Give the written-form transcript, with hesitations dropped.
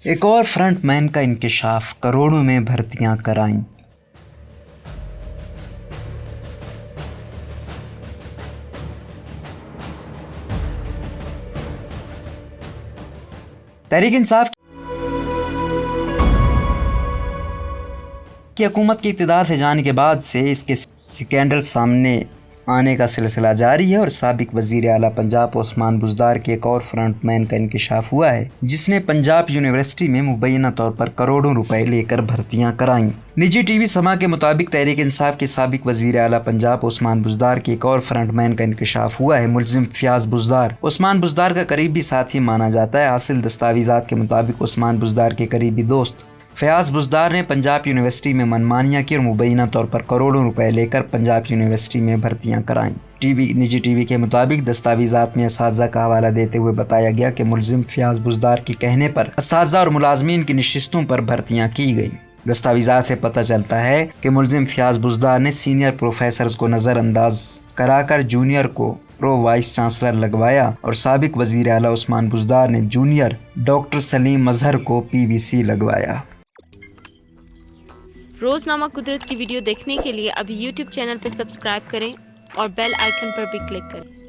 एक और फ्रंटमैन का इंकिशाफ, करोड़ों में भर्तियां कराईं। तहरीक इंसाफ की हुकूमत के इक़्तिदार से जाने के बाद से इसके स्कैंडल सामने आने का सिलसिला जारी है और साबिक वज़ीर आला पंजाब उस्मान बुज़दार के एक और फ्रंटमैन का इंकिशाफ हुआ है, जिसने पंजाब यूनिवर्सिटी में मुबैना तौर पर करोड़ों रुपए लेकर भर्तियां कराईं। निजी टीवी समा के मुताबिक तहरीक इंसाफ के साबिक वज़ीर आला पंजाब उस्मान बुज़दार के एक और फ्रंटमैन का इंकिशाफ हुआ है। मुल्ज़िम फ़याज़ बुज़दार उस्मान बुज़दार का करीबी साथी माना जाता है। हासिल दस्तावेज़ात के मुताबिक उस्मान बुज़दार के करीबी दोस्त फ़याज़ बुज़दार ने पंजाब यूनिवर्सिटी में मनमानियाँ की और मुबैना तौर पर करोड़ों रुपए लेकर पंजाब यूनिवर्सिटी में भर्तियां कराईं। निजी टीवी के मुताबिक दस्तावेज़ात में असातिज़ा का हवाला देते हुए बताया गया कि मुल्ज़िम फ़याज़ बुज़दार के कहने पर असातिज़ा और मुलाज़मीन की नशिस्तों पर भर्तियां की गईं। दस्तावेज़ात से पता चलता है कि मुल्ज़िम फ़याज़ बुज़दार ने सीनियर प्रोफेसर्स को नज़रअंदाज कराकर जूनियर को प्रो वाइस चांसलर लगवाया और साबिक वज़ीर आला उस्मान बुज़दार ने जूनियर डॉक्टर सलीम मज़हर को PVC लगवाया। रोज़नामा कुदरत की वीडियो देखने के लिए अभी YouTube चैनल पर सब्सक्राइब करें और बेल आइकन पर भी क्लिक करें।